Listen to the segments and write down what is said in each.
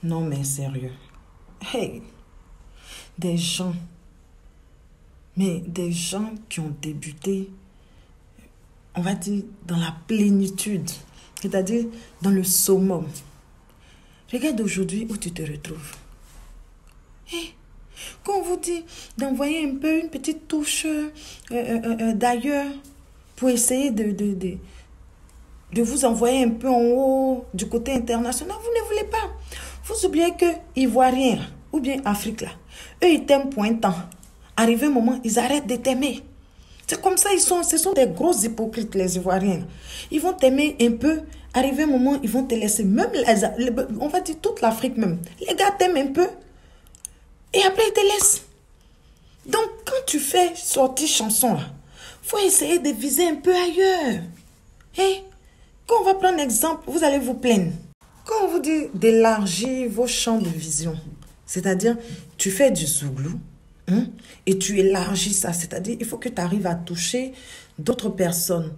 Non mais sérieux. Hey, des gens qui ont débuté, on va dire, dans la plénitude, c'est-à-dire dans le summum. Regarde aujourd'hui où tu te retrouves. Hey, quand on vous dit d'envoyer un peu une petite touche d'ailleurs pour essayer de vous envoyer un peu en haut du côté international, vous ne voulez pas. Vous oubliez que Ivoiriens ou bien Afrique là, eux ils t'aiment pour un temps. Arrivé un moment, ils arrêtent de t'aimer. C'est comme ça, ce sont des gros hypocrites les Ivoiriens. Ils vont t'aimer un peu. Arrivé un moment, ils vont te laisser. Même on va dire toute l'Afrique même. Les gars t'aiment un peu. Et après, ils te laissent. Donc, quand tu fais sortir chanson, là, faut essayer de viser un peu ailleurs. Hey, quand on va prendre exemple, vous allez vous plaindre. Quand on vous dit d'élargir vos champs de vision, c'est-à-dire, tu fais du zouglou, et tu élargis ça. C'est-à-dire, il faut que tu arrives à toucher d'autres personnes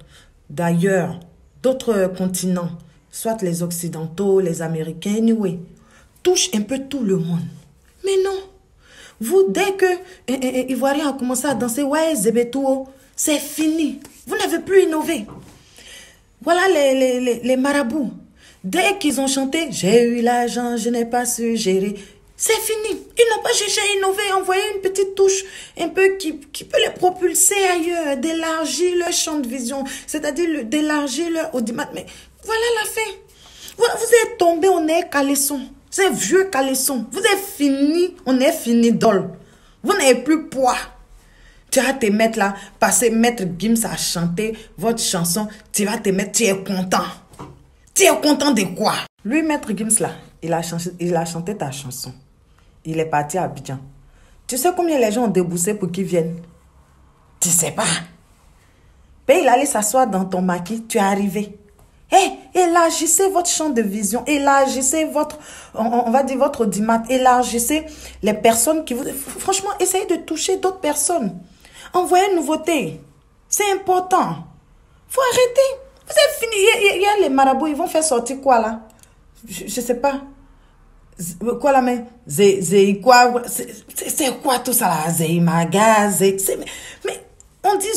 d'ailleurs, d'autres continents, soit les Occidentaux, les Américains, anyway. Touche un peu tout le monde. Mais non. Vous, dès que Ivoiriens ont commencé à danser, ouais, Zébétouo, c'est fini. Vous n'avez plus innové. Voilà les marabouts. Dès qu'ils ont chanté, j'ai eu l'argent, je n'ai pas su gérer. C'est fini. Ils n'ont pas cherché à innover, envoyer une petite touche un peu qui peut les propulser ailleurs, d'élargir leur champ de vision, c'est-à-dire d'élargir leur audimat. Mais voilà la fin. Vous êtes tombé, on est caleçon. C'est vieux caleçon. Vous êtes fini, on est fini d'ol. Vous n'avez plus poids. Tu vas te mettre là, passer Maître Gims à chanter votre chanson. Tu vas te mettre, tu es content. Tu es content de quoi? Lui, Maître Gims là, il a chanté ta chanson. Il est parti à Abidjan. Tu sais combien les gens ont déboursé pour qu'ils viennent? Tu sais pas. Ben, il allait s'asseoir dans ton maquis, tu es arrivé. Élargissez votre champ de vision, élargissez votre, on va dire votre audimat, élargissez les personnes qui vous... Franchement, essayez de toucher d'autres personnes. Envoyez une nouveauté. C'est important. Faut arrêter. Vous êtes fini. Il y a les marabouts, ils vont faire sortir quoi là? Je sais pas. Quoi là, mais quoi? C'est quoi tout ça là? Zéimaga, mais on dit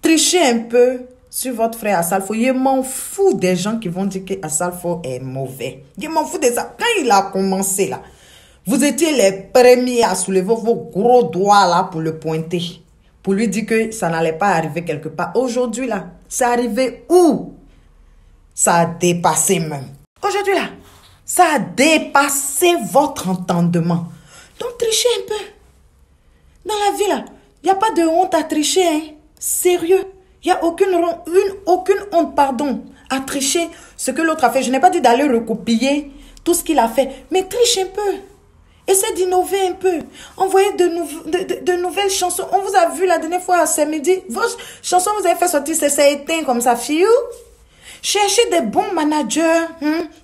trichez un peu sur votre frère Assalfo. Je m'en fous des gens qui vont dire que Assalfo est mauvais. Je m'en fous de ça. Quand il a commencé là, vous étiez les premiers à soulever vos gros doigts là pour le pointer. Pour lui dire que ça n'allait pas arriver quelque part. Aujourd'hui là, c'est arrivé où? Ça a dépassé même. Aujourd'hui là, ça a dépassé votre entendement. Donc trichez un peu. Dans la vie là, il n'y a pas de honte à tricher. Hein? Sérieux. Il n'y a aucune honte, pardon, à tricher ce que l'autre a fait. Je n'ai pas dit d'aller recopier tout ce qu'il a fait. Mais triche un peu. Essaie d'innover un peu. Envoyez de nouvelles chansons. On vous a vu la dernière fois à samedi. Vos chansons, vous avez fait sortir, c'est éteint comme ça. Fiou. Cherchez des bons managers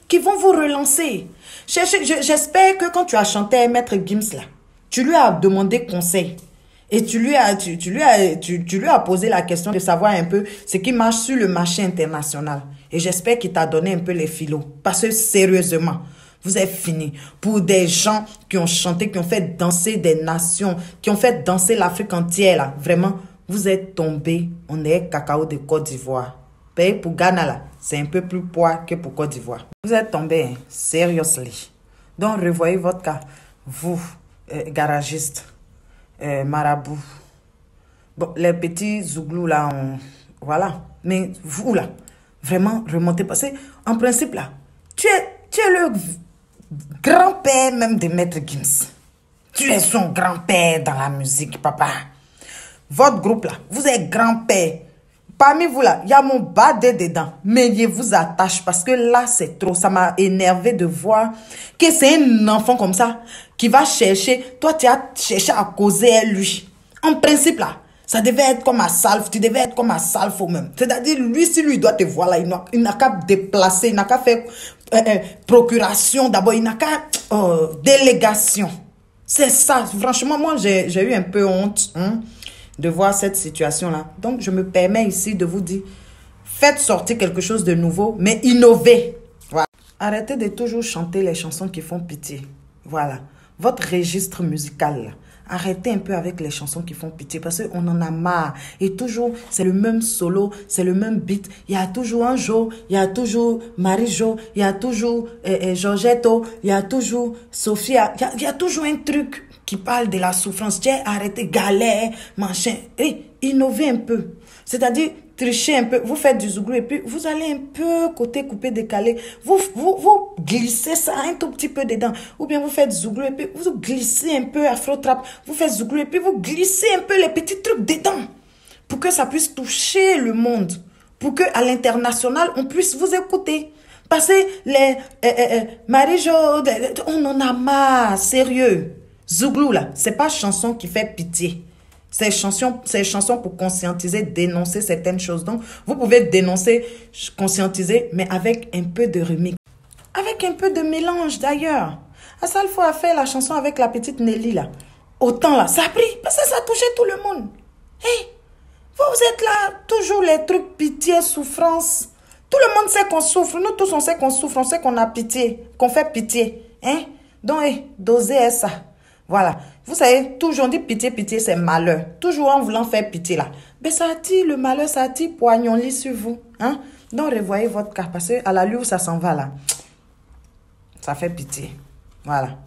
qui vont vous relancer. J'espère que quand tu as chanté Maître Gims là, tu lui as demandé conseil. Et tu lui as posé la question de savoir un peu ce qui marche sur le marché international. Et j'espère qu'il t'a donné un peu les filots. Parce que sérieusement, vous êtes fini. Pour des gens qui ont chanté, qui ont fait danser des nations, qui ont fait danser l'Afrique entière là. Vraiment, vous êtes tombés. On est cacao de Côte d'Ivoire. Pour Ghana là, c'est un peu plus poids que pour Côte d'Ivoire. Vous êtes tombés, hein? Seriously. Donc, revoyez votre cas. Vous, garagistes. Marabout. Bon, les petits zouglous là, voilà. Mais vous là, vraiment remontez. Parce que, en principe là, tu es le grand-père même de Maître Gims. Tu es son grand-père dans la musique, papa. Votre groupe là, vous êtes grand-père. Parmi vous là, il y a mon badé dedans. Mais il vous attache parce que là, c'est trop. Ça m'a énervé de voir que c'est un enfant comme ça qui va chercher. Toi, tu as cherché à causer à lui. En principe là, ça devait être comme à Salf. Tu devais être comme à Salf au même. C'est-à-dire, lui, si lui doit te voir là, il n'a qu'à déplacer, il n'a qu'à faire procuration d'abord, il n'a qu'à délégation. C'est ça. Franchement, moi, j'ai eu un peu honte de voir cette situation-là. Donc, je me permets ici de vous dire, faites sortir quelque chose de nouveau, mais innovez. Voilà. Arrêtez de toujours chanter les chansons qui font pitié. Voilà. Votre registre musical, là. Arrêtez un peu avec les chansons qui font pitié parce qu'on en a marre. Et toujours, c'est le même solo, c'est le même beat. Il y a toujours un Jo, il y a toujours Marie-Jo, il y a toujours Georgetto, il y a toujours Sophia. Il y a toujours un truc qui parle de la souffrance. Tiens, arrêtez, galère, machin. Et innovez un peu. C'est-à-dire, trichez un peu. Vous faites du zouglou et puis vous allez un peu côté coupé, décalé. Vous glissez ça un tout petit peu dedans. Ou bien vous faites zouglou et puis vous glissez un peu afro-trap. Vous faites zouglou et puis vous glissez un peu les petits trucs dedans. Pour que ça puisse toucher le monde. Pour qu'à l'international, on puisse vous écouter. Parce que les Marie-Jo, on en a marre, sérieux. Zouglou là, c'est pas chanson qui fait pitié. C'est chansons pour conscientiser, dénoncer certaines choses. Donc, vous pouvez dénoncer, conscientiser, mais avec un peu de remix. Avec un peu de mélange d'ailleurs. À ça, il faut faire la chanson avec la petite Nelly là. Autant là, ça a pris, parce que ça a touché tout le monde. Hey, vous êtes là, toujours les trucs pitié, souffrance. Tout le monde sait qu'on souffre. Nous tous, on sait qu'on souffre, on sait qu'on a pitié, qu'on fait pitié. Hein? Donc, dosez ça. Voilà. Vous savez, toujours on dit pitié, pitié, c'est malheur. Toujours en voulant faire pitié là. Mais ça attire le malheur, ça attire poignons-lit sur vous. Hein? Donc, revoyez votre cas. Parce qu'à la lue où ça s'en va là, ça fait pitié. Voilà.